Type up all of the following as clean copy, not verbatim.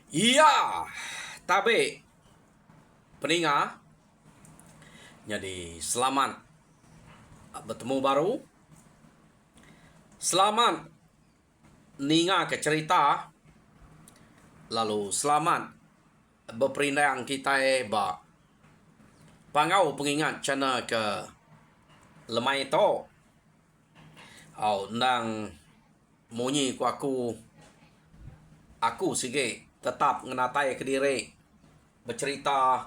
Iya, tapi peninga, jadi selamat bertemu baru. Selamat ninga ke cerita, lalu selamat berperindang kita ba pangau pengingat channel ke lemai to. Nang munyi ku aku sige tetap ngenatai ke diri bercerita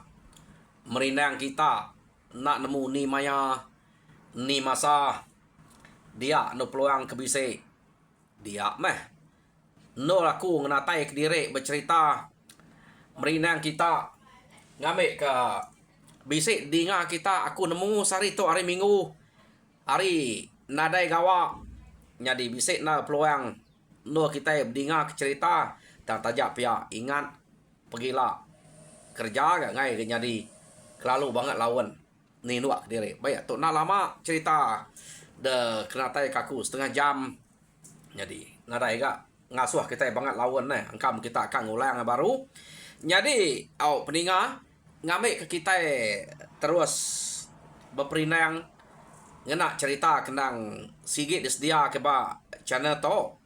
merindang kita nak nemu ni maya ni masa dia no peluang kebise dia meh no aku ngenatai ke diri bercerita merindang kita ngambil ke bisik dinga kita aku nemu sari tu hari minggu hari nadai gawa jadi bisik na peluang no kita dinga ke cerita dan tajak pia ingat pergilah kerja gak ngai jadi kelalu banget lawan ni nuak diri baik tu nak lama cerita de kenatai kaku setengah jam jadi nadai gak ngasuh kita banget lawan angkam kita akan ngulang baru jadi peninga ngambil ke kita terus berperindang ngena cerita kenang sigit disdia ke ba channel to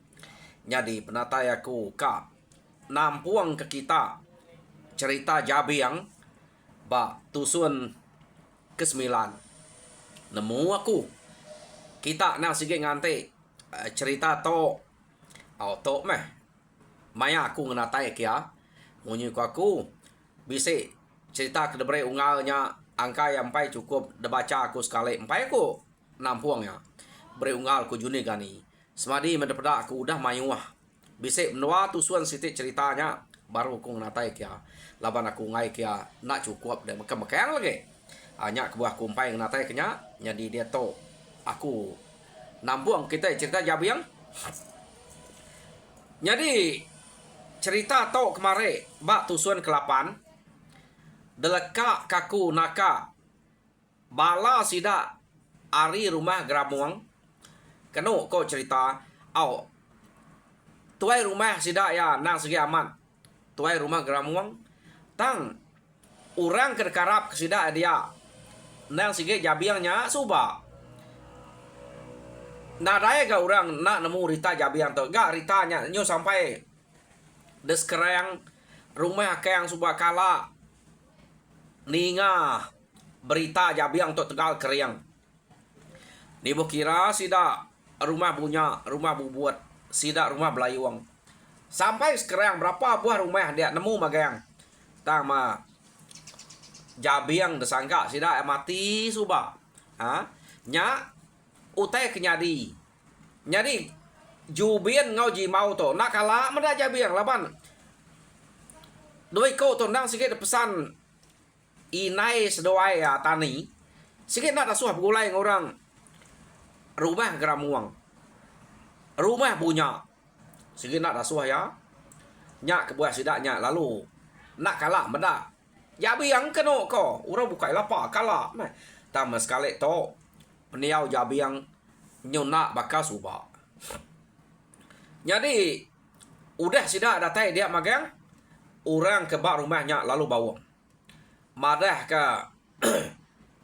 jadi penatai aku kak nampuang ke kita cerita Jabiang ba tusun ke-9 nemu aku kita nak sikit ngante cerita to to meh maya aku ngenatai kia munyi ku aku bisi cerita kedebre ungalnya angka yang pai cukup debaca aku sekali empai aku nampuangnya bre ungal ku juni gani semadi mendapat aku udah mayuah bisi menua tusuan sitik ceritanya baru aku natai kia laban aku ngai kia nak cukup dan makan lagi hanya kebuah kumpai natai kenya jadi dia to aku nambuang kita cerita Jabiang jadi cerita to kemare bak tusuan ke-8 deleka kaku naka bala sida ari rumah Gramuang keno ko cerita tuai rumah sida ya nang segi aman tuai rumah Gramuang tang orang kerkarap kesida dia nang segi Jabiangnya suba nadai ga orang nak nemu Rita Jabiang to ga Ritanya nyo sampai deskerang rumah kang suba kala ninga berita Jabiang to Tegal Keriang ni kira sida rumah punya rumah bubuat sida rumah Belayuang sampai sekarang berapa buah rumah dia nemu magang tama Jabiang desangka sida mati suba nya utai kenyadi nyadi jubien ngau ji mau to nak kala menda Jabiang laban doi ko to nang sikit pesan inai sedoai tani sikit nak dasuh gulai orang rumah Gramuang rumah punya sikit nak dasuh ya nyak kebuah sidaknya lalu nak kalah menda Jabiang keno ko orang bukai lapa kalah tama sekali to peniau Jabiang nyona bakal suba jadi udah sidak datai dia magang orang ke bak rumahnya lalu bawa madah ke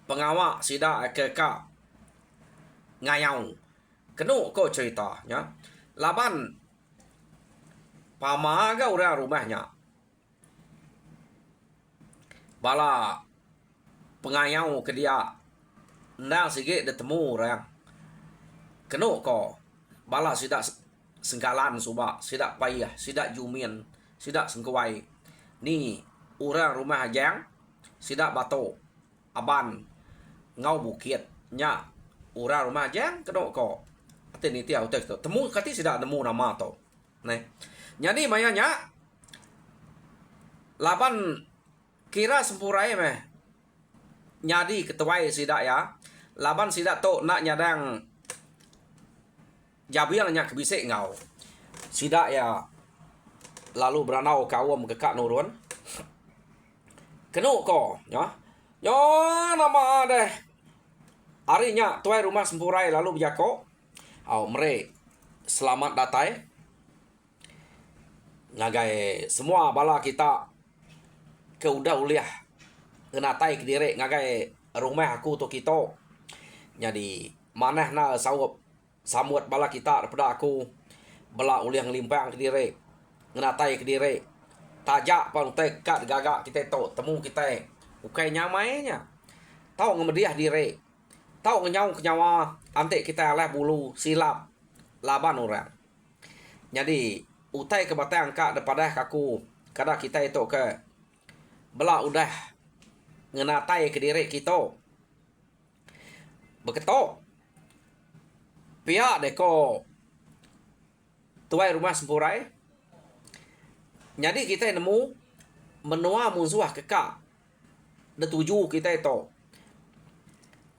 pengawak sidak ke ngayau keno ko ceritanya laban pamaga orang rumahnya bala pengayau ke dia nang sikit detemu orang keno ko bala sidak sengkalan suba sidak payah sidak jumian sidak sengkawai ni orang rumah jang sidak bato aban ngau bukit nya orang rumah jang keno ko ni tiau tek to temu kati sidak nemu nama to jadi mayanya laban kira sempurai meh nyadi ketuai sidak ya laban sidak to nak nyadang Jabiang nya kebisik ngau sidak ya lalu beranau kawam ke kak nurun kenu ko ya nama deh harinya tuai rumah sempurai lalu bijako mere selamat datai ngagai semua bala kita ke udah uliah ngenatai ke diri ngagai rumah aku tu kita. Jadi maneh na sawap samut bala kita daripada aku bala uliah ngelimpang ke diri ngenatai ke diri tajak pang tekat gagak kita tu temu kita ukai nyamainya tahu ngemediah diri tahu ngenyau kenyawa ante kita lah bulu silap laban orang. Jadi utai ke batang kak daripada kaku kada kita itu ke bela udah ngenatai ke diri kita beketok pihak deko tuai rumah sempurai. Jadi kita nemu menua musuh kekak detuju kita itu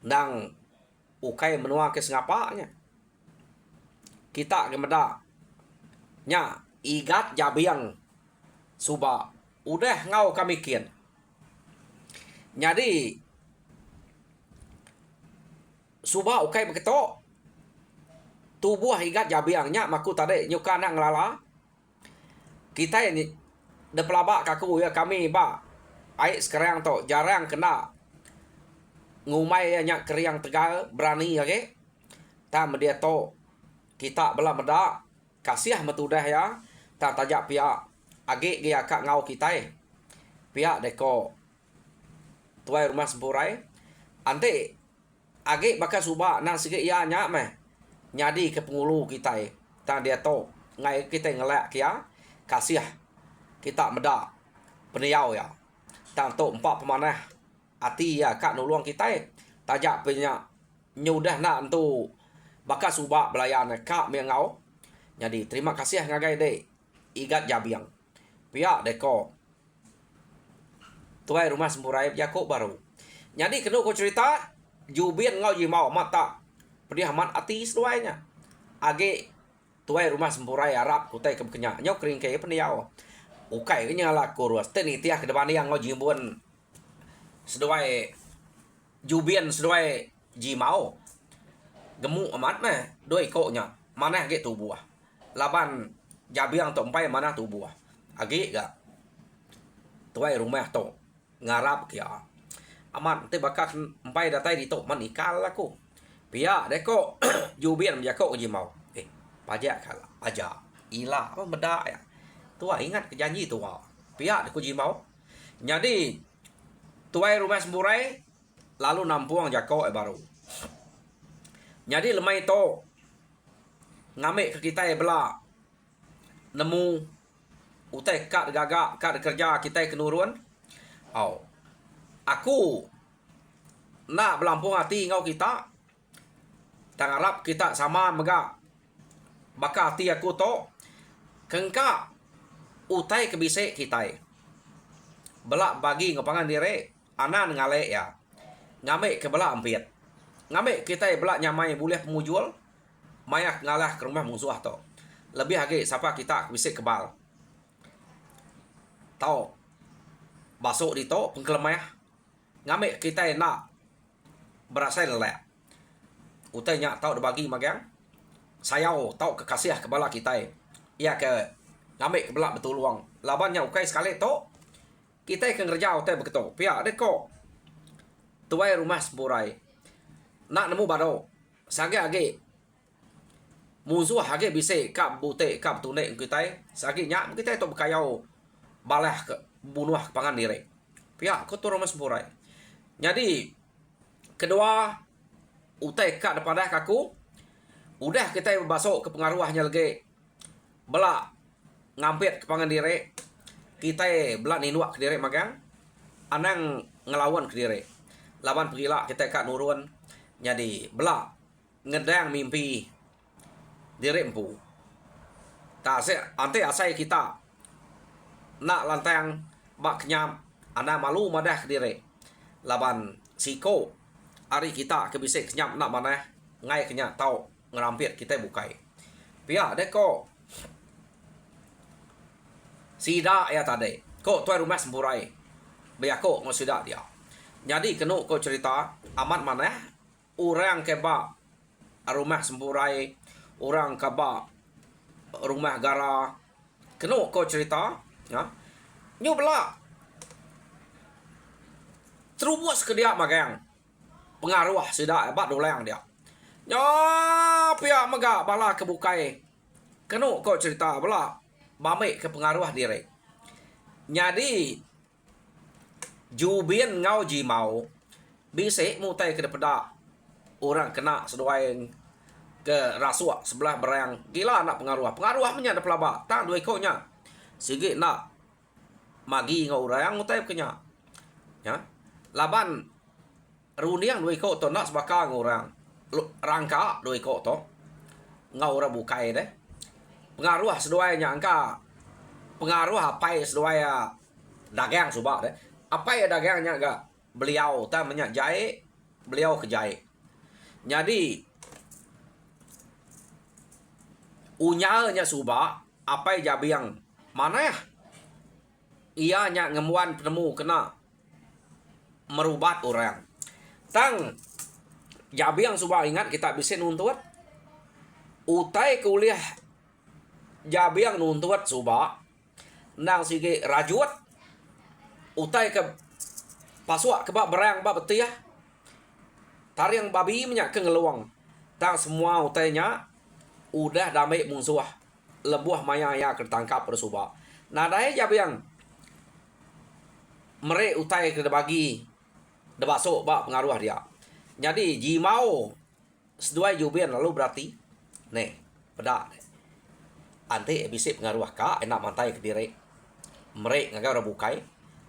nang ukai menua ke sengapanya kita gemeda nya igat jabiang suba udah ngau kami kian. Jadi suba ukai beketok tubuh igat jabiangnya maku tadi nyuka nak ngelala kita ini de pelabak kaku ya kami ba ai sekarang tu jarang kena ngumai nya keriang tegal berani ya ke tam dia tu kita bela meda kasih metudah ya tak tajak pihak age dia kak ngau kita pihak deko tuai rumah sempurai ante age bakal suba nang sikit ya nya meh nyadi ke pengulu kita tak dia to ngai kita ngelak kia kasih kita meda peniau ya tak to empat pemanah ati ya kak nulung kita tajak punya nyudah nak tu bakal suba belayan kak mengau. Jadi terima kasih ngagai de igat jabiang pihak deko tuai rumah sempurai Yakob baru. Jadi kena ko cerita jubin ngau ji mau mata pedih amat ati seduainya age tuai rumah sempurai Arab kutai ke kenya nyok kering ke peniau ukai ke nyala kurus teni tiah ke depan yang ngau ji bun seduai jubin seduai ji mau gemuk amat meh doi koknya mana age tubuh laban jabiang tu empai mana tubuh age gak tuai rumah tu ngarap kia amat te bakak empai datai di tu manikal aku pia deko jubian jako ji mau pajak kala aja ila apa beda ya tua ingat ke janji tua pia deko ji mau. Jadi tuai rumah sempurai lalu nampuang jako baru. Jadi lemai to ngamik ke kita bela nemu utai kat gagak kat kerja kita kenurun. Aku nak belampung hati ngau kita tang Arab kita sama mega baka hati aku to kengka utai kebisik kita belak bagi ngapangan diri anan ngale ya ngamik ke belak ampiat ngamik kita belak nyamai boleh pemujul mayak ngalah ke rumah musuh to lebih lagi siapa kita kebisik kebal tau basuk di to pengkelemah ngamik kita nak berasa lelak utanya tau bagi magang sayau tau kekasih ke bala kita ya ke ngamik ke belak betul luang labannya ukai sekali to kita akan kerja utai begitu pihak deko tuai rumah sempurai nak nemu baro sage age musuh age bisa kap bute kap tunek kita sage nyak kita to bekayau balah ke bunuh pangan diri pihak ko rumah sempurai. Jadi kedua utai kat daripada kaku udah kita basuk ke pengaruhnya lagi belak ngampit ke pangan diri kita belak ninuak ke diri magang anang ngelawan ke diri lawan pergilah kita kat nurun. Jadi belak ngedang mimpi diri empu tak ante asai kita nak lantang bak kenyam ana malu madah ke diri laban siko hari kita kebisik kenyam nak mana ngai kenya tau ngerampit kita bukai pihak deko sida ya tadi ko tuai rumah sempurai biako ngosida dia. Jadi kenu ko cerita amat mana orang keba rumah sempurai orang keba rumah gara Kena ko cerita, ya. Nyo bela terubus ke dia magang. Pengaruh sida bat dolang dia. Nyo pihak maga bala kebukai. Kena ko cerita bela bame ke pengaruh diri. Jadi jubin ngau ji mau bisa mutai ke depada orang kena sesuai ke rasuah sebelah berang gila nak pengaruh menya ada pelaba tak dua konya sigi nak magi ngau orang mutai kenya ya laban runiang dua ko to nak sebaka ngau orang rangka dua ko to ngau ora bukai deh pengaruh sesuainya angka pengaruh apa sesuai dagang subak deh apa ya dagangnya gak beliau tak menyak jahit beliau ke jahit jadi unyanya subak apa jabiang mana ya ianya ngemuan penemu kena merubat orang tang jabiang subak ingat kita bisa nuntut utai kuliah jabiang nuntut subak nang sige rajut utai ke pasua ke bak berang bak betiah tariang babi minyak ke ngeluang tang semua utainya udah damai musuh lebuah maya ya ketangkap bersuba nadai jab yang mere utai ke bagi de basuk bak pengaruh dia jadi jimau seduai jubian lalu berarti nih pedak ante bisa pengaruh ka enak mantai ke diri mere ngaga ora bukai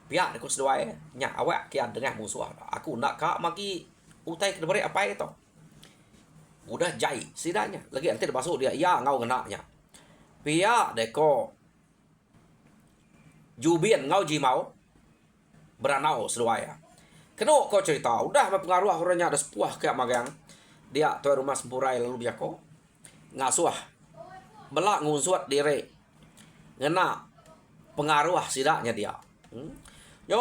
pihak aku seduai nya awak kian dengan musuh aku nak ka magi utai ke beri apa itu udah jai sidanya lagi nanti masuk dia ya ngau kenanya pihak deko jubian ngau jimau beranau seduai kena kau cerita udah berpengaruh orangnya ada sepuah kayak magang dia tuai rumah sempurai lalu biako ngasuh belak ngunsut diri ngena pengaruh sidaknya dia Yo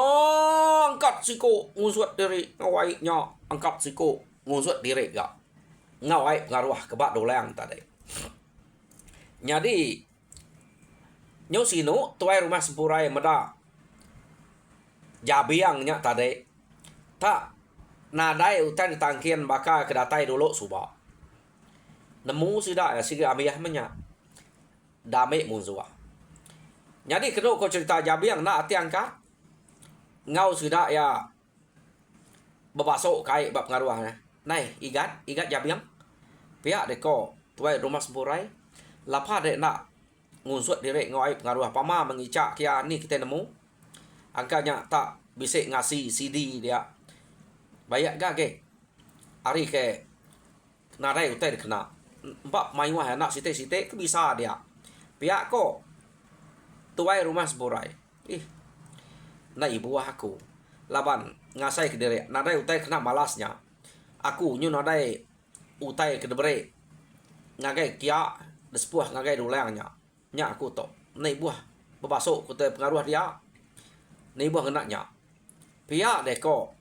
angkat siku ngusut diri ngawai nya angkat siku ngusut diri gak ngawai pengaruh kebak dolang tadi jadi nyo sinu tuai rumah sempurai meda jabiangnya tadi tak nadai utan ditangkian baka kedatai dulu suba nemu sida ya sige amiyah menya dame munzua jadi kena kau cerita jabiang nak ati angkat ngau sudah ya bebasok kai bab pengaruhnya nai igat jabiang pihak deko tuai rumah sempurai lapa dek nak ngunsut diri ngawai pengaruh pama mengicak kia ni kita nemu angkanya tak bisa ngasih CD dia banyak gak ke hari ke narai utai kena empat mayuah nak site ke bisa dia pihak ko tuai rumah sempurai na ibu aku laban ngasai ke diri nadai utai kena malasnya aku nyu nadai utai ke debere ngagai kia despuah ngagai dulangnya nya aku to na ibu bebasuk kutai pengaruh dia na ibu kenaknya pihak deko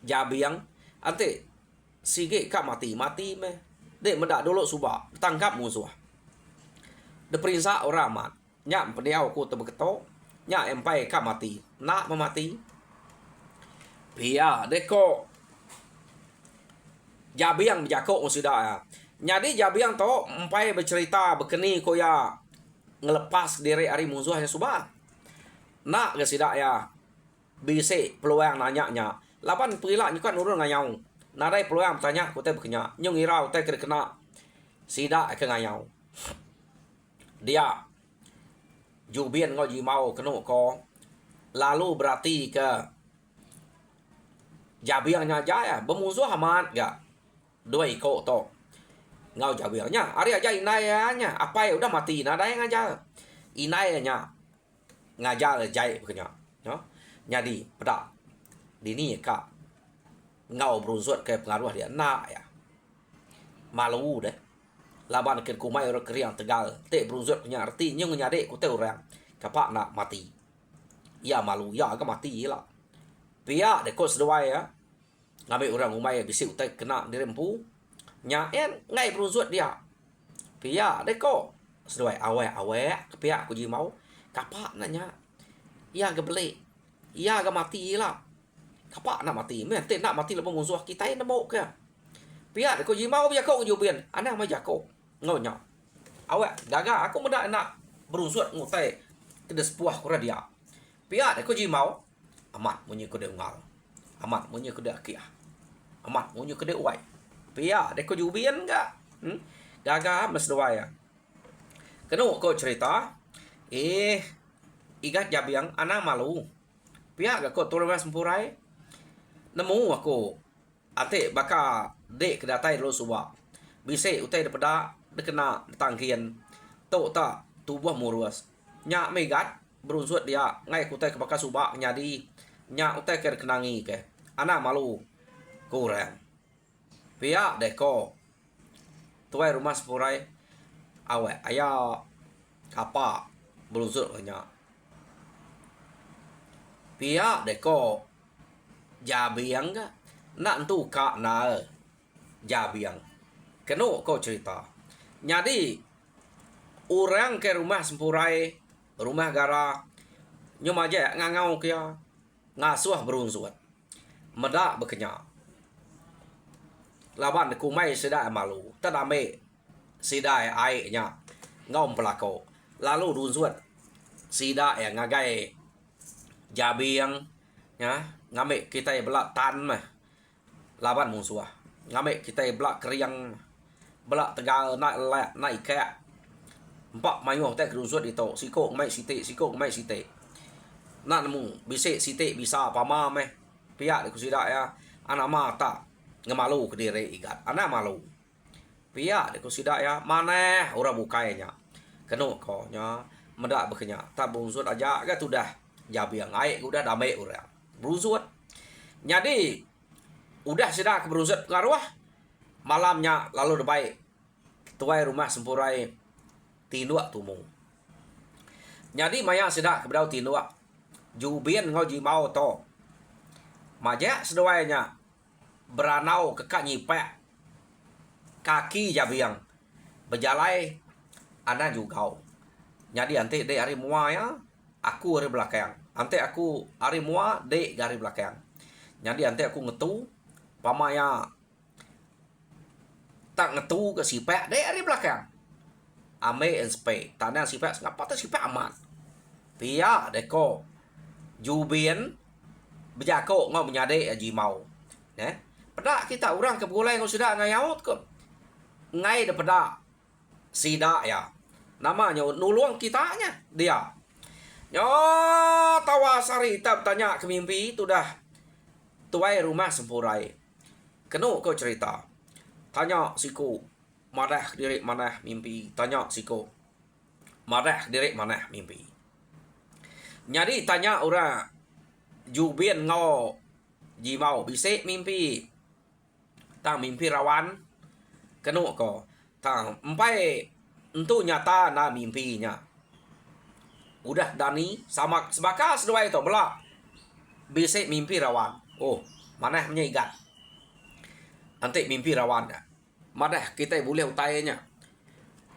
jabiang ante sige ka mati me dek mendak dulu subak tangkap musuh de perintah orang mat nya peniau aku tebeketo nya empai ka mati nak memati pia deko jabiang jako sudah ya jadi jabiang to empai bercerita bekeni ko ya ngelepas diri ari musuhnya subah nak ke sidak ya bise peluang nanya lapan perila nyukan urun ngayau nadai peluang tanya ku teh bekenya nyung irau teh kena sidak ke ngayau dia jubian ngau jimau kena ko lalu berarti ke jabiangnya jaya bermusuh amat gak dua iko to ngau jabiangnya ari aja inayanya apa ya udah mati nada yang ngajar inayanya ngajar jai bekenya no jadi pada dini kak ngau berunsut ke pengaruh dia nak ya malu deh laban ken kumai orang keriang tegal te berunsut punya arti nyung nyade ku te orang kapak nak mati ya malu ya agak mati lah pia de kos doa ya ngambil orang umai bisi utai kena dirempu nya en ngai berunsut dia pia de ko seduai awek pihak ku ji mau kapak nanya ia ga beli ia ga mati lah kapak nak mati mente nak mati lepas musuh kita ini mau ke pihak ku ji mau biar kau ju bien anak mai jako ngonya awek gaga aku muda nak berunsut ngutai tidak sepuah ku dia pihak ku ji mau amat munyi ku de ngal amat munyi ku de kia amat munyi ku de uai pihak ku ju bien ga gaga mas doa ya kenu ko cerita igat jabiang anak malu pihak ko turun sempurai nemu aku ate baka dek kedatai lo suba bisa utai daripada dekena tangkian to ta tubuh murus nya megat berunsut dia ngai kutai ke baka suba nyadi nya utai ke kenangi ke anak malu kurang pihak deko tuai rumah sempurai awet ayah apa berunsut banyak pihak deko jabiang ga nak tu kak na jabiang kenu kau cerita jadi orang ke rumah sempurai rumah gara nyum aja ngangau kia ngasuh berunsut medak berkenyak laban ku mai sedai malu tadame sidai airnya ngom pelako lalu runsut sida yang ngagai jabiang ya ngame kita belak tan mah laban musuh ngame kita belak keriang belak tegal naik kayak empat mayu teh runsut itu siko mai site nak nemu bisik site bisa pama meh pihak ku sida ya anak mata ngemalu ke diri igat anak malu pihak ku sida ya mana ora bukainya kenu ko nya medak bekenya tabung sud aja ga tudah jabiang aik udah damai ura berunsut jadi udah sudah keberunsut ngaruh malamnya lalu debai tuai rumah sempurai tinduak tumung jadi maya sudah keberau tinduak jubien ngau ji mau to maja seduainya beranau ke kak nyipek kaki jabiang berjalai ana juga jadi ante de hari mua ya aku hari belakang ante aku hari mua de hari belakang jadi ante aku ngetu pamaya tak ngetu ke sipek de hari belakang ame and spe tanah sipek ngapa tu sipek aman pia deko jubien berjako ngau menyade aji mau pada kita orang ke boleh ngau sudah ngayaut ke ngai daripada sida ya namanya nulung kitanya dia yo tawa sarita tanya ke mimpi itu dah tuai rumah sempurai kenu kau cerita tanya siku marah diri mana mimpi tanya siku marah diri mana mimpi jadi tanya orang jubien ngau jimau bisik mimpi tang mimpi rawan kenu ko tang empai untuk nyata na mimpinya udah dani sama sebakas dua itu belak bisa mimpi rawan oh mana menyigat nanti mimpi rawan dah mana kita boleh utainya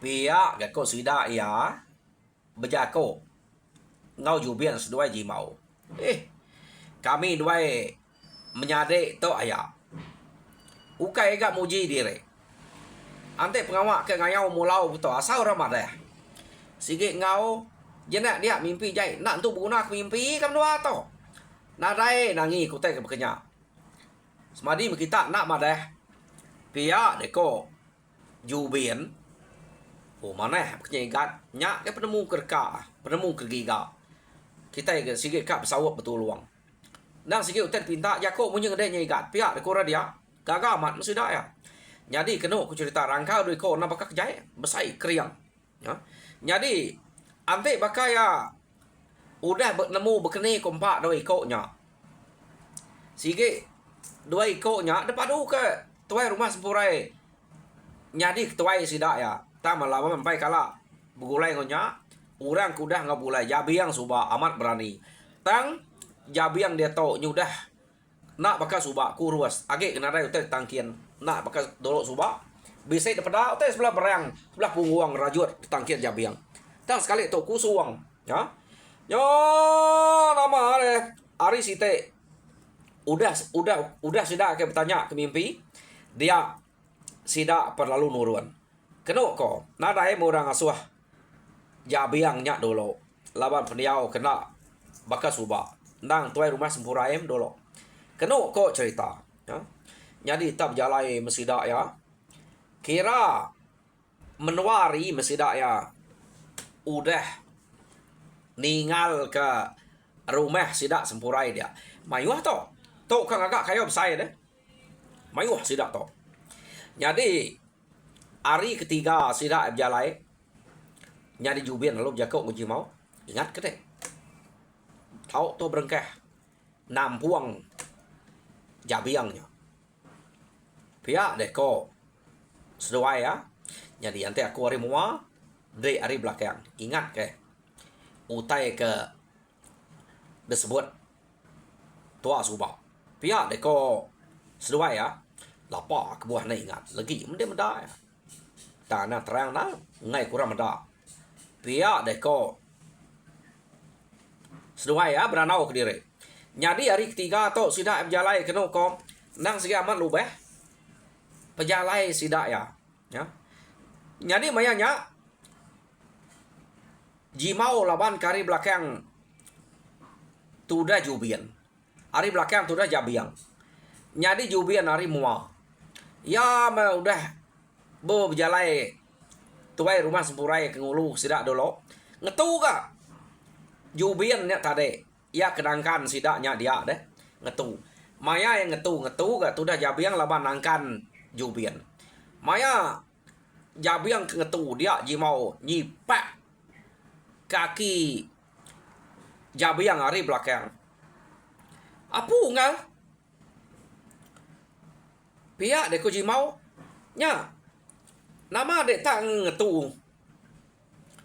pihak gak kau sida ya berjako ngau jubian sedua jimau kami dua menyade to ayah ukai gak muji diri ante pengawak ke ngayau mulau betul asal orang ada sige ngau jenak dia mimpi jai nak tu guna mimpi kam dua to nadai nangi kutai ke bekenya semadi kita nak madah pia deko jubien oh mana bekenya igat nyak ke penemu kerka penemu kergiga kita ke sige kap sawap betul luang nang sige utet pinta jako munye ngede nyigat pia deko dia gaga mat sudah ya jadi kena aku cerita rangkau dari kau nampak kejaya besai kriang ya jadi ante bakaya udah nemu berkeni kompak dua ikutnya sige dua ikutnya depan ke tuai rumah sempurai jadi tuai sidak ya tak malam sampai kala begulai ngonya orang kudah ngabulai jabiang suba amat berani tang jabiang dia tahu nyudah nak bakal subak kurus age kena rai utai tangkian nak bakal dolok subak Bisa daripada otak sebelah berang, sebelah punggung rajut tangkir jabiang. Tang sekali tu kusuang, ya. Yo nama deh. Ari site udah sudah ke bertanya ke mimpi. Dia tidak perlu nurun. Kena ko, nada orang asuh jabiang nyak dulu. Laban pendiau kena bakas subak. Nang tuai rumah sempuraim dulu. Kena ko cerita, ya. Jadi tak berjalai mesida ya. Kira menuari mesida ya udah ninggal ke rumah sidak sempurai dia. Mayuh to. To kang agak kayo saya deh. Mayuh sidak to. Jadi hari ketiga sidak berjalai. Nyadi jubin lalu jakok nguji mau. Ingat ke deh. Tahu to berengkeh. Nampuang jabiangnya. Pihak deh ko. Seduai ya. Jadi nanti aku hari mua. Dari hari belakang. Ingat ke. Utai ke. Disebut. Tua subak. Pihak deh ko. Seduai ya. Lapa ke buah na ingat. Lagi menda ya. Tanah terang na. Ngai kurang menda. Pihak deh ko. Seduai ya. Beranau ke diri. Jadi hari ketiga tu. Sidak berjalai kena ko. Nang segi amat lubeh. Pejalai sidak ya. Ya. Jadi mayanya. Jimau laban kari belakang. Tudah jubian. Hari belakang tudah jabiang. Jadi jubian hari mua. Ya udah. Berjalai. Tuai rumah sempurai ke ngulu sidak dulu. Ngetu ka. Jubiannya tadi. Ya kedangkan sidaknya dia deh. Ngetu. Maya yang ngetu ka. Tudah jabiang laban nangkan jubian. Maya jabiang ke ngetu dia jimau nyipak kaki jabiang hari belakang. Apa ngal? Pihak dek ko jimau nya. Nama dek tak ngetu.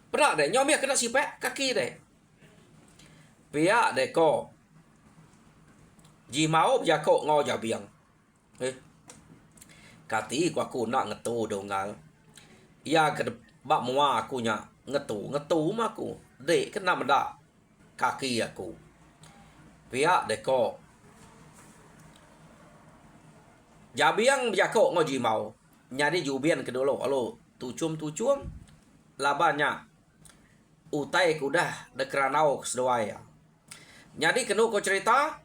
Pernah dek nyomia kena sipak kaki dek. Pihak dek ko jimau jakok ngau jabiang. Kati aku nak ngetu dongal. Ya ke bak mua aku nya ngetu mak aku. Dek kena mendak kaki aku. Pihak deko. Jabiang jakok ngoji mau. Nyadi jubian ke dulu. Alo tucum. Labannya. Utai kudah dekeranau keseduaya. Nyadi kenu ko cerita.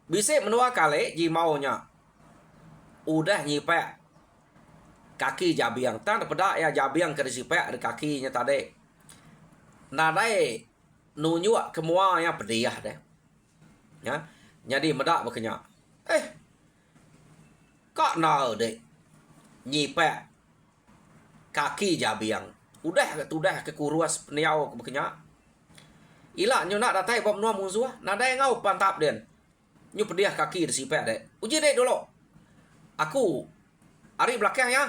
Bisa menua kali jimaunya. Udah nyipek kaki jabiang. Tan pada ya jabiang ke disipek ada kakinya tadi. Nadai nunyuk kemua ya pediah deh. Ya. Jadi medak berkenyak. Kak na dek. Nyipek kaki jabiang. Udah ke kuruas peniau berkenyak. Ila nyu nak datai bom nuam musuh. Nadai ngau pantap den. Nyu pediah kaki disipek dek. Uji dek dulu. Aku hari belakang ya.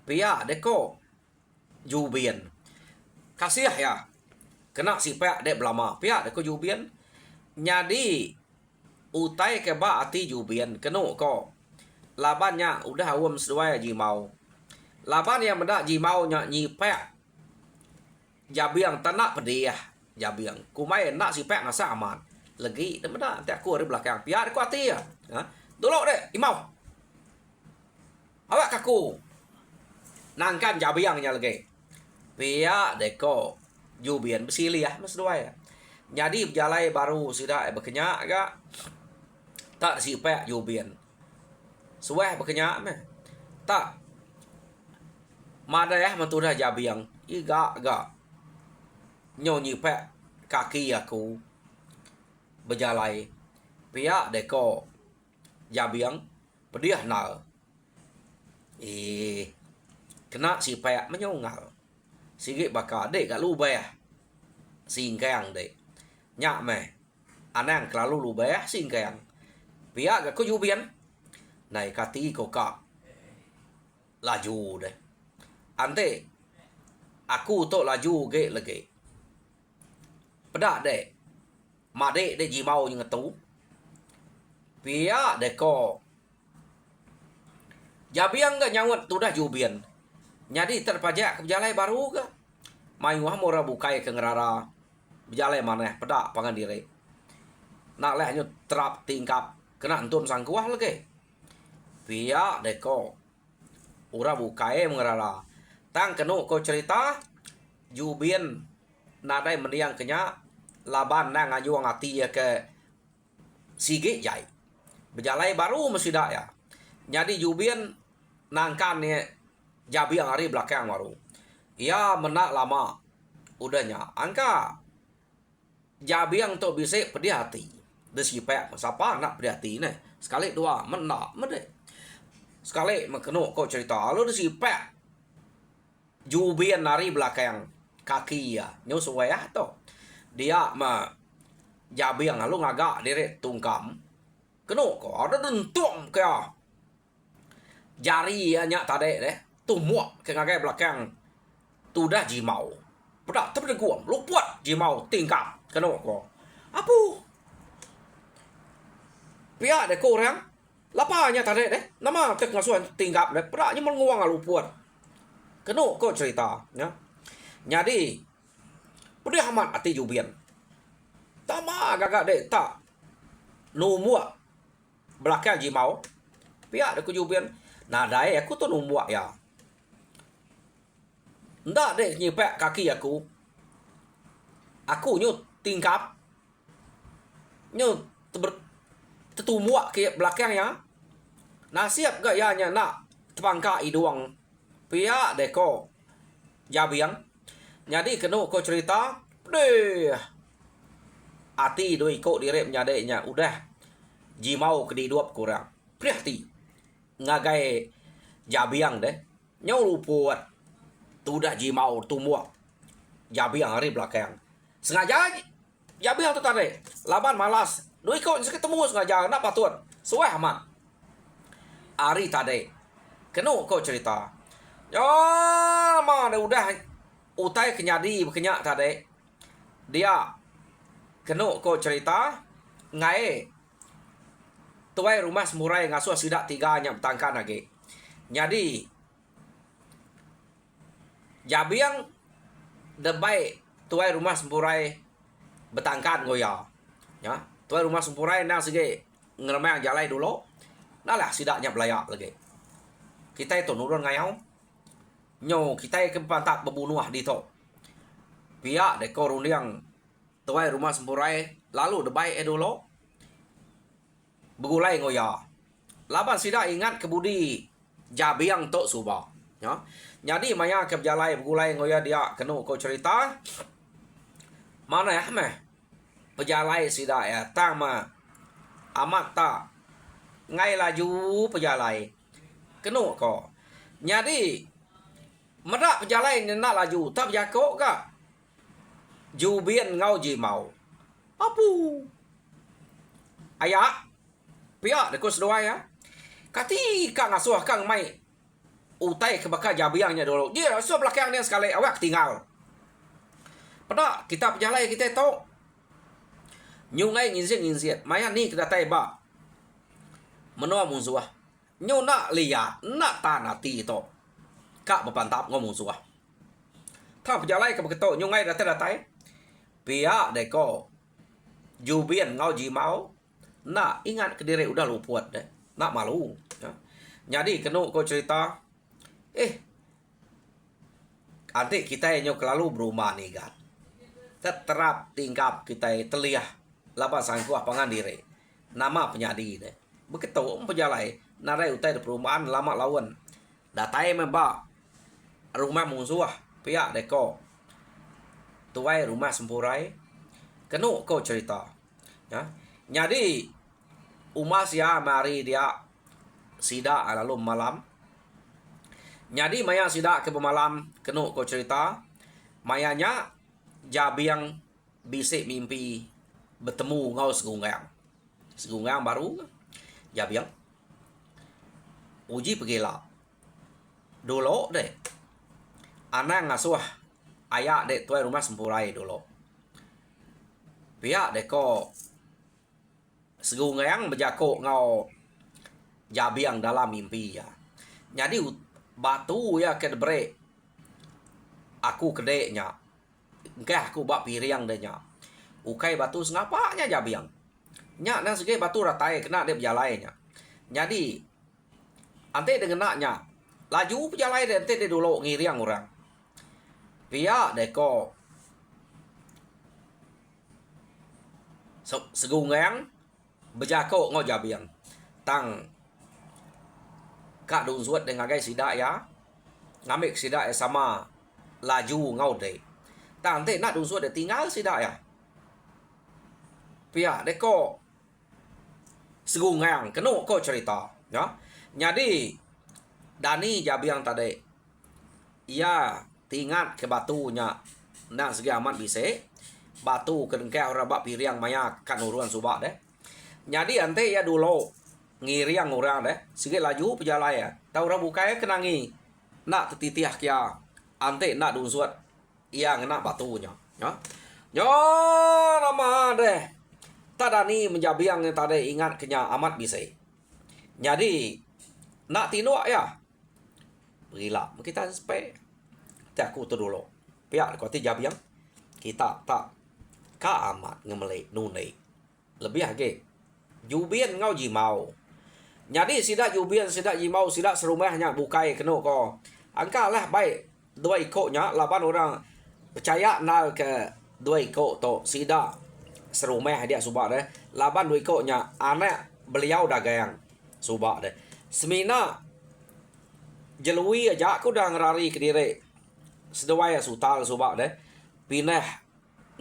Pia deko jubian. Kasih ya. Kena sipak dek belama. Pia deko jubian. Nyadi utai ke ba ati jubian. Kenu ko. Labannya udah awam sesuai jimau. Laban yang mendak jimau nya nyipak. Jabiang tanak pediah. Jabiang. Kumai nak sipak nasa aman. Lagi dah mendak. Nanti aku hari belakang. Pia deko ati ya. Dulu dek. Imau. Awak kaku. Nangkan jabiangnya lagi. Pia deko. Jubian bersili ya. Mas dua ya. Jadi berjalai baru sudah berkenyak agak. Tak sipak jubian. Suah berkenyak meh. Tak. Mada ya mentudah jabiang. Iga. Nyo nyipak kaki aku. Berjalai. Pia deko. Jabiang. Pediah nal. Kena si pek menyungal. Sige baka dek gak lubeh. Singkang dek. Nyak meh. Anang kelalu lubeh singkang. Pihak gak ko jubian. Nai kati ko kak. Laju deh. Ante. Aku tok laju ge lagi. Pedak dek. Mak dek dek jimau ngetu. Pihak dek ko. Jabiang ga nyawat tu dah jubian. Jadi terpajak ke bejalai baru ga. Mayu mora bukai ke ngerara. Bejalai mana pedak pangan diri. Nak leh nyu terap tingkap kena entun sangkuah lagi. Pia deko. Ura bukai mengerara. Tang kenu ko cerita jubian nadai mendiang kenya laban nang ayu ngati ya ke sige jai. Bejalai baru mesti dak ya. Jadi jubian nangkan ni Jabiang hari belakang baru. Ia menak lama. Udahnya. Angka Jabiang tu bisa pedih hati. Desi pek. Siapa nak pedih hati ni? Sekali dua. Menak. Mede. Sekali mengenuk kau cerita. Lalu desi pek. Jubian hari belakang. Kaki ya. Nyu suwaya tu. Dia Jabiang lalu ngagak diri tungkam. Kenuk kau. Ada dentung kaya. Jari nyak tadi deh. Tu muak ke ngagai belakang. Tu dah jimau. Pedak terpedeguam. Lupuat jimau tingkap. Kenuk kau. Apa? Pihak deh korang. Lapanya tadi deh. Nama tek ngasuhan tingkap deh. Pedaknya menguang lupuat. Kenuk kau cerita. Ya. Jadi. Pedih amat hati jubian. Tama gagak deh. Tak. Numuak. Belakang jimau. Pihak deh ku jubian. Nah dai aku tu numuak ya. Ndak deh nyipek kaki aku. Aku nyu tingkap. Nyu tertumuak ke belakang ya. Nah siap gak ya nya nak tepangka iduang. Pia deko Jabiang. Jadi kena ko cerita. Deh. Ati doi ko direp nyadeknya. Udah. Jimau kediduap kurang. Prihati. Ngagai Jabiang deh. Nyau lupuat. Tu dah jimau tumuak. Jabiang hari belakang. Sengaja Jabiang tu tarik. Laban malas. Dua ikut ketemu sengaja. Nak patut. Suai amat. Hari tadi. Kena kau cerita. Ya mana udah. Utai kenyadi berkenyak tadi. Dia. Kena kau cerita. Ngai. Tuai rumah semurai ngasuh sidak 3 yang bertangkan lagi. Jadi. Jabiang debai tuai rumah sempurai betangkan goya. Ya, tuai rumah sempurai nang sige ngeremang jalai dulu. Nah lah sidaknya belayak lagi. Kita itu nurun ngayau. Nyo kita ke pantak berbunuh di to. Pihak dekor undiang tuai rumah sempurai lalu debai dulu. Begulai goya. Laban sidak ingat kebudi Jabiang tok subah. Ya. Jadi maya ke berjalai bergulai ngoya dia kena kau cerita. Mana ya meh? Pejalai sida ya tama amat tak ngai laju pejalai. Kena kau. Jadi medak pejalai nak laju tak jakok ka. Jubian ngau jimau. Apu. Ayak. Pihak dekus doa ya. Kati kang asuh kang mai utai ke bakal Jabiangnya dulu. Dia so belakang dia sekali awak tinggal. Pada kita berjalan kita tahu. Nyungai nginsit. Maya ni kita taiba. Menua musuh. Nyu nak lihat, nak tanah ti to. Kak berpantap ngomong musuh. Tak berjalan ke begitu nyungai datai. Pihak deko. Jubian ngau jimau. Nak ingat ke diri udah lupuat deh. Nak malu. Ya. Jadi kena kau cerita. Adik kita yang kelalu berumah nih kan. Terap tingkap kita terliah. Lapan sangkuah pangan diri. Nama penyadi deh. Begitu penjalai. Narai utai di perumahan lama lawan. Datai membak. Rumah musuh. Pihak deko. Tuai rumah sempurai. Kenu kau cerita. Ya. Jadi. Umas ya mari dia. Sida lalu malam. Jadi maya sidak ke malam kena kau cerita. Mayanya Jabiang bisik mimpi bertemu ngau segungang. Segungang baru Jabiang. Uji pergilah. Dulu deh. Anak ngasuh ayak dek tuai rumah sempurai dulu. Pihak dek ko segungang berjakuk ngau Jabiang dalam mimpi ya. Jadi batu ya ke debre. Aku kedeknya. Engkah aku bak piriang denya. Ukai batu sengapanya jabiang. Nya nang segi batu ratai kena dia berjalainya. Jadi ante dengan naknya laju berjalai dia ante dia dulu ngiriang orang. Pia deko segungang berjako ngo jabiang. Tang kak dun suat dengan gai sidak ya. Ngamik sidak ya sama laju ngau deh. Tang ante nak dun suat dia tinggal sidak ya. Pia deko segungang kenu ko cerita ya. Jadi Dani jabiang tadi ia tingat ke batunya nak segi amat bisa batu kedengke orang bak piriang maya kan uruan subak deh. Jadi ante ya dulu ngiriang orang deh segi laju pejalai ya tahu orang bukai kenangi nak tetitiah kia ante nak dunsuat ia ngena batunya ya. Yo nama deh Tadani menjabiang yang tadi ingat kenya amat bisa. Jadi nak tinuk ya. Berilah kita sampai tak aku tu dulu. Pihak kau ti jabiang kita tak ka amat ngemelek nunai. Lebih lagi. Jubian ngau jimau. Jadi sidak jubian sidak jimau sidak serumahnya bukai kenu ko. Angkalah baik dua ikutnya lapan orang percaya nal ke dua ikut tu sidak serumah dia subak deh. Laban dua ikutnya anak beliau dagang subak deh. Semina jelui aja aku dah ngerari ke diri. Sedawai sutal subak deh. Pindah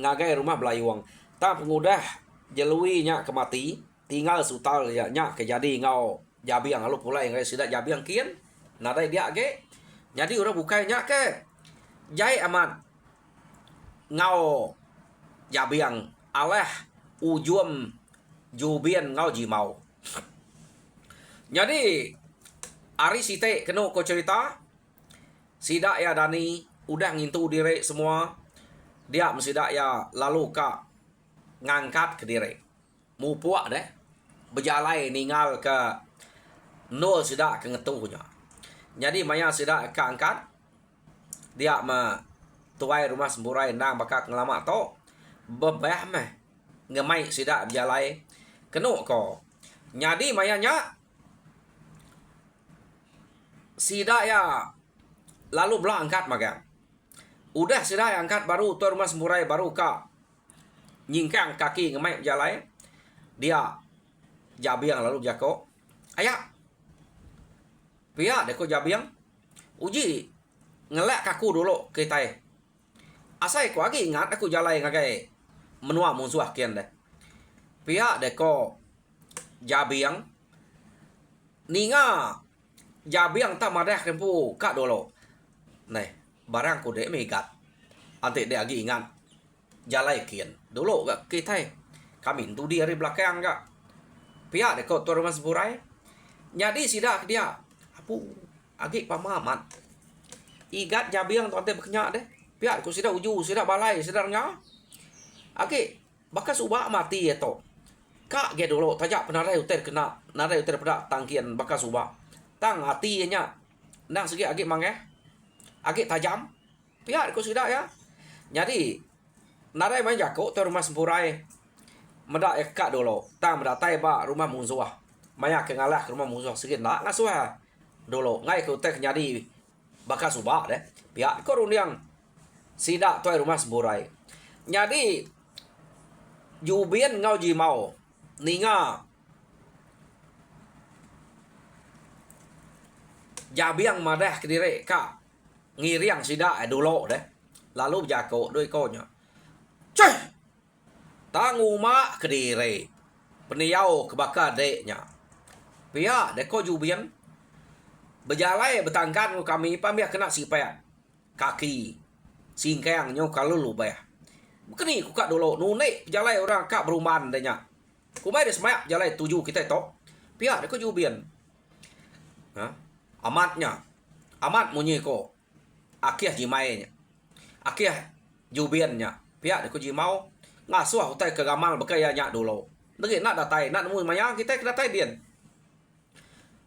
ngagai rumah belayuang. Tak pengudah jelui nya kemati. Tinggal sutal nya kejadi ngau jabiang lalu pula yang sidak jabiang kian. Nadai dia ke. Jadi orang bukainya ke. Jai amat ngau jabiang alah ujum jubian ngau jimau. Jadi Ari site kena ko cerita sidak ya Dani udah ngintu diri semua dia mesidak ya lalu ka ngangkat ke diri mupuak deh berjalai ninggal ke nol sidak ke ngetuhnya. Jadi maya sidak ke angkat dia me tuai rumah semburai nang bakak ngelamak to bebah meh ngemai sidak berjalai kena ko. Jadi mayanya sidak ya lalu belah angkat magang. Udah sidak angkat baru tuan rumah semburai baru ka nyingkang kaki ngemai berjalai. Dia jabiang lalu jako. Ayak. Pia deko jabiang. Uji ngelak kaku dulu kita. Asai ko lagi ingat aku jalai ngagai menua musuh kian deh. Pia deko jabiang ninga jabiang tak madah kempu kak dulu. Nih, barang ku dek megat. Ante dek lagi ingat jalai kian. Dulu gak kita kami tu dia dari belakang gak. Pihak dek tuan rumah seburai. Jadi sidak dia. Apu agi pamamat. Igat jabiang tu ante berkenyak deh. Pihak ku sidak uju, sidak balai, sidarnya. Agi bakas ubah mati ya to. Kak ge dulu tajak penarai uter kena. Narai uter pada tangkian bakas ubah. Tang hatinya. Nang segi agi mangeh. Agi tajam. Pihak ku sidak ya. Jadi narai main jako tu rumah sempurai. Mendak ekak dulu. Tang mendatai ba rumah musuh. Maya ke ngalah ke rumah musuh sikit nak ngasuh dulu. Ngai ku tek nyadi bakas ubah deh. Pihak ku rundiang sidak tu rumah sempurai. Jadi jubian ngau jimau ninga jabiang madah ke diri ka ngiriang sidak dulu deh. Lalu jako doi konya. Cih! Tanguma ke diri. Peniau kebakar deknya. Pia deko jubian. Berjalai betangkan kami pamia kena sipaya. Kaki. Singkang nyo kalau lubah. Bukan ni kukak dulu. Nunik berjalai orang kak beruman denya. Kumai des mayak jalai tuju kita to. Pia deko jubian. Ha? Amatnya. Amat munyi ko. Akhir jimainya. Akhir jubiannya. Pia deko jimau. Ngasuh utai ke gamal bekaya nyak dulu. Negi nak datai, nak nemu maya kita ke datai dia.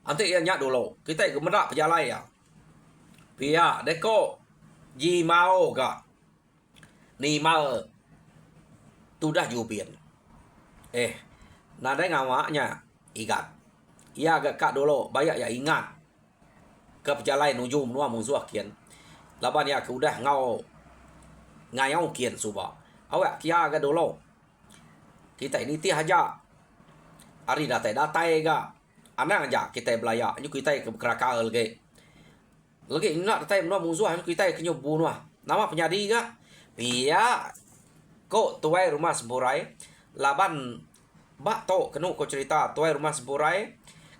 Ante ya nyak dulu. Kita ke merak pejalai ya. Pia deko ji mau ga. Ni mal tu dah jubin. Nadai ngawaknya igat. Ia agak kak dulu banyak ya ingat. Ke pejalai nujum nuah musuh kian. Laban ya ke udah ngayau kian suba. Awak kia agak dulu. Kita ini ti haja. Ari datai ga. Anak aja kita belaya. Ini kita ke kerakal ge. Lagi ingat datai nuah musuh kita ke nyobu nuah. Nama penyadi ga. Pia ko tuai rumah semburai. Laban bak to kenu ko cerita tuai rumah semburai.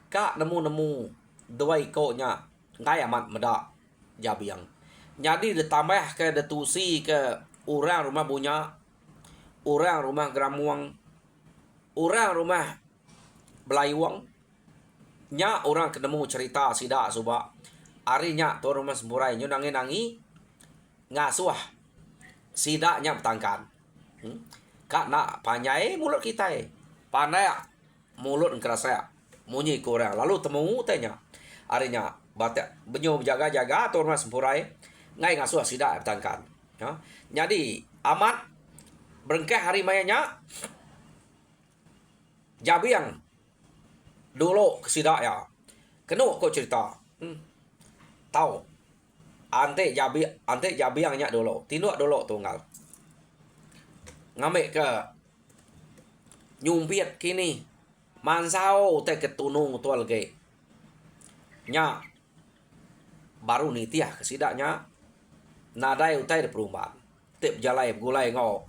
Kak nemu dua ikutnya ngai amat meda jabiang. Jadi ditambah ke detusi ke orang rumah bunya, orang rumah geramuang, orang rumah belayuang. Nya orang ketemu cerita sida suba. Arinya tu rumah semburai nyu nangi ngasuah. Sida nya bertangkan. Kak nak panyai mulut kita pandai mulut kerasa munyi kurang. Lalu temu tanya. Arinya batak benyo jaga-jaga tu rumah semburai ngai ngasuh sida bertangkan. Ya. Jadi amat berengkeh hari mayanya jabiang dulu ke sida ya. Kenu ko cerita. Tahu. Ante jabiangnya dulu. Tinuk dulu tunggal. Ngambil ke nyumpiat kini. Mansau te ketunung tual ge. Nya baru nitiah kesidaknya nadai utai de perumahan. Tip jalai gulai ngau.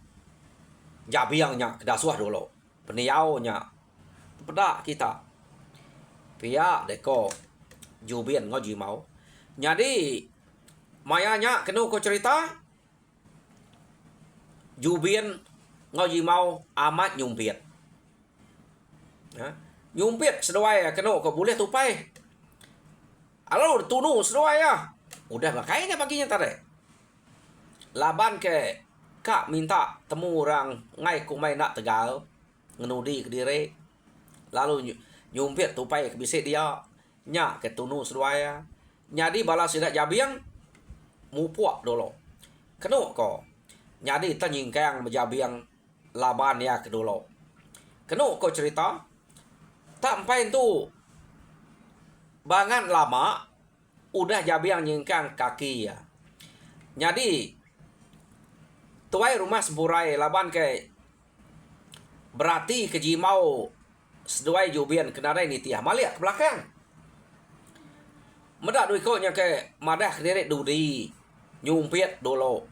Jabiangnya kedasuah dulu. Peniaunya pedak kita. Pia deko jubian ngau jimau. Jadi mayanya kenu ko cerita jubian ngau jimau amat nyumpiat. Ya. Nyumpit sedoai kenu ko boleh tupai. Alo tunu sedoai ya. Udah makanya paginya tadi. Laban ke kak minta temu orang ngai kumai nak Tegal ngenudi ke diri. Lalu nyumpit tupai ke bisik dia. Nya ke tunu sedoai ya. Jadi balas sidak jabiang mupuak dulu. Kenu ko. Jadi tanyingkang berjabiang laban ya ke dulu. Kenu ko cerita. Tak sampai tu bangan lama udah jabiang nyingkang kaki ya. Jadi tuai rumah semburai laban ke berarti ke jimau seduai jubian kenarai nitiah maliak ke belakang. Medak duit ko nya ke madah derek dudi nyumpit dulu.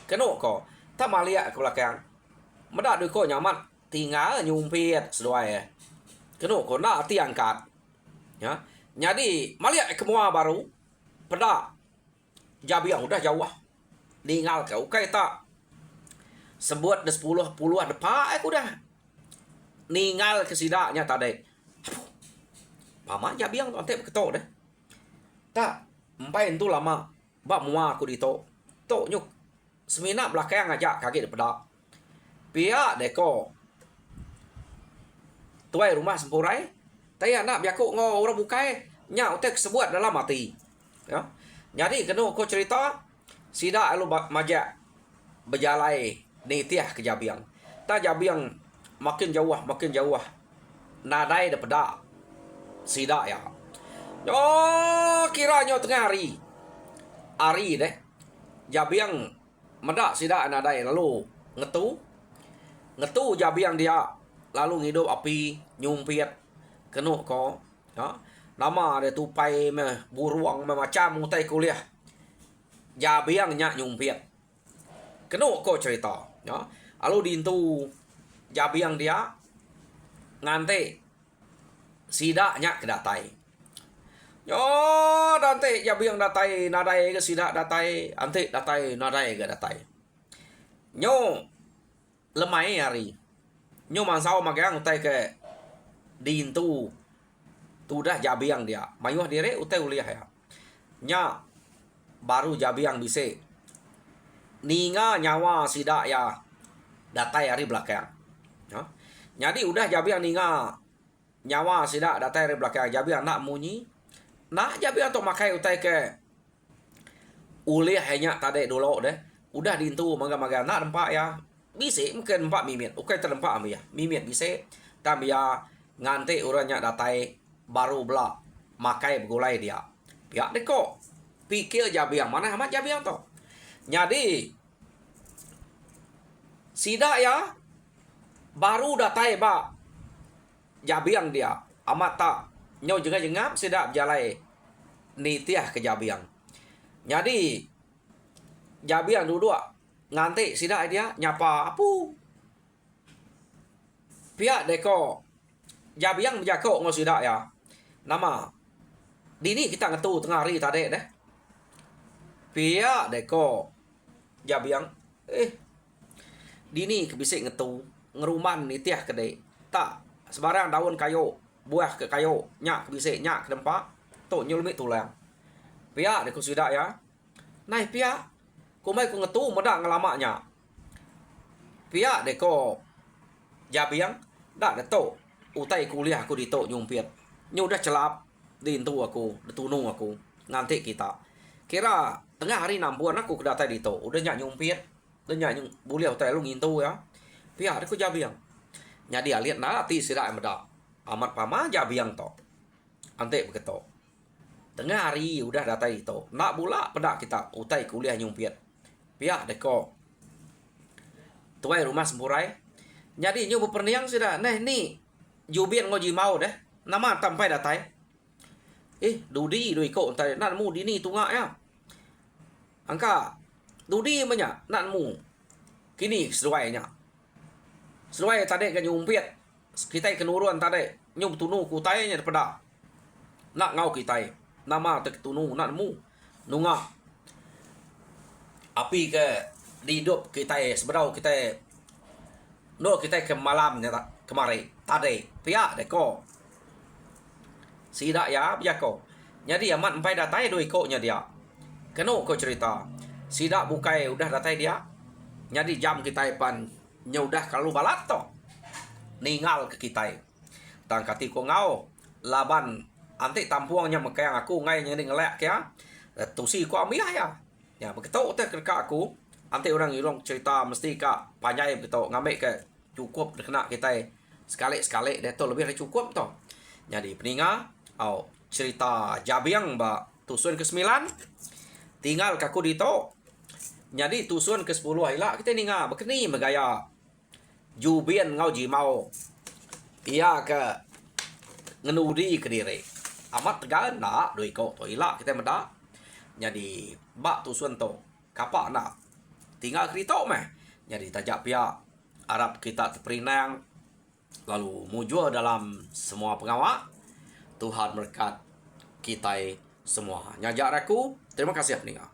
Kenu ko tak maliak ke belakang. Medak duit ko nyamat tinggal nyumpit seduai. Kenu ko nak hati angkat. Ya. Jadi maliak ke mua baru pedak jabiang udah jauh. Ningal ke ukai tak sebut 10 puluhan depa aku dah. Ningal ke sidaknya tadi. Mama jabiang tu ante ketok dah. Tak empai tu lama bak mua aku dito. Tok nyuk semina belakang aja kaki pedak. Pia deko tuai rumah sempurai. Taya nak biaku ngau orang bukai. Nya utek sebut dalam mati. Ya. Jadi kena ko cerita sida alu majak berjalai nitiah ke jabiang. Ta jabiang makin jauh. Nadai da pedak. Sida ya. Yo kiranya tengah hari. Hari deh. Jabiang medak sida nadai lalu ngetu jabiang dia lalu ngidup api nyumpit kenu ko ya nama dia tupai meh buruang meh macam mutai kuliah jabiang nya nyumpit kenu ko cerita ya lalu dintu jabiang dia ngante sidaknya kedatai yo dante jabiang datai nadai ke sidak datai ante datai nadai ke datai nyo lemai hari nyo mansau magang utai ke dintu tu dah jabiang dia mayuh dire utai uliah ya nya baru jabiang bise ninga nyawa sida ya datai hari belakang ya. Jadi udah jabiang ninga nyawa sida datai dari belakang jabiang nak munyi. Nak jabiang tu makai utai ke uliah hanya tadi dulu deh. Udah dintu maga-maga nak dempak ya. Bisa mungkin empat mimit. Ukai terlempak ambil ya. Mimit bisa. Tapi ya nganti orangnya datai baru belak makai begulai dia. Pihak deko pikir jabiang mana amat jabiang tu. Jadi sida ya baru datai ba jabiang dia amat tak nyau jengap sida jalai nitiah ke jabiang. Jadi jabiang duduk nganti sida dia nyapa apu. Pihak deko jabiang berjakok ngau sida ya. Nama dini kita ngetu tengah hari tadi deh. Pihak deko jabiang dini kebisik ngetu ngeruman nitiah kedai. Tak sebarang daun kayu buah ke kayu nyak kebisik nyak ke dempak tok nyulmit tulang. Pihak deko sida ya. Nai pihak kumai ku ngetu medak ngelamaknya. Pihak deko jabiang dak detok utai kuliah aku ditok nyumpit. Nyu dah celap dintu aku, ditunu aku nganti kita. Kira tengah hari 6 bulan aku kedatai ditok. Udah nyak nyumpit, udah nyak buliah utai lu ngintu ya. Pihak deko jabiang. Nyadi aliat na ti sira medak. Amat pama jabiang to. Ante begitu. Tengah hari udah datai itu. Nak pula pedak kita utai kuliah nyumpit. Pihak deko. Tuai rumah sempurai. Jadi nyu berperniang sudah. Nah ni jubian ngoji mau deh. Nama tampai datai. Dudi doi ko entai nak mu dini tunga ya. Angka dudi banyak nak mu. Kini sesuainya. Sesuai tadi ke nyumpit. Kita kenuruan tadi. Nyu tunu kutainya daripada. Nak ngau kita. Nama tertunu nak mu nunga api ke di hidup kita seberau kita no kita ke malam kemari tadi pihak deko sida ya biako jadi amat empai datai doi ko nya dia keno ko cerita sida bukai udah datai dia jadi jam kita pan nyudah kalau balat to ningal ke kita tangkati ko ngau laban anti tampuangnya makanya aku ngai nyari ngelak ya tusi ku ambil ya begitu teh kerja aku anti orang irong cerita mesti kak panjai begitu ngambil ke cukup kena kita sekali deh tu lebih dari cukup toh jadi peninga cerita jabiang ba tusun ke-9 tinggal kaku dito jadi tusun ke-10 hila kita ninga bekeni megaya jubian ngau ji mau iya ke ngenudi ke diri amat tegan nak doi kau to ilak kita meda jadi bak tusun to kapak nak tinggal kerita meh jadi tajak pihak Arab kita terperinang lalu mujur dalam semua pengawak Tuhan berkat kita semua nyajak aku terima kasih peningat.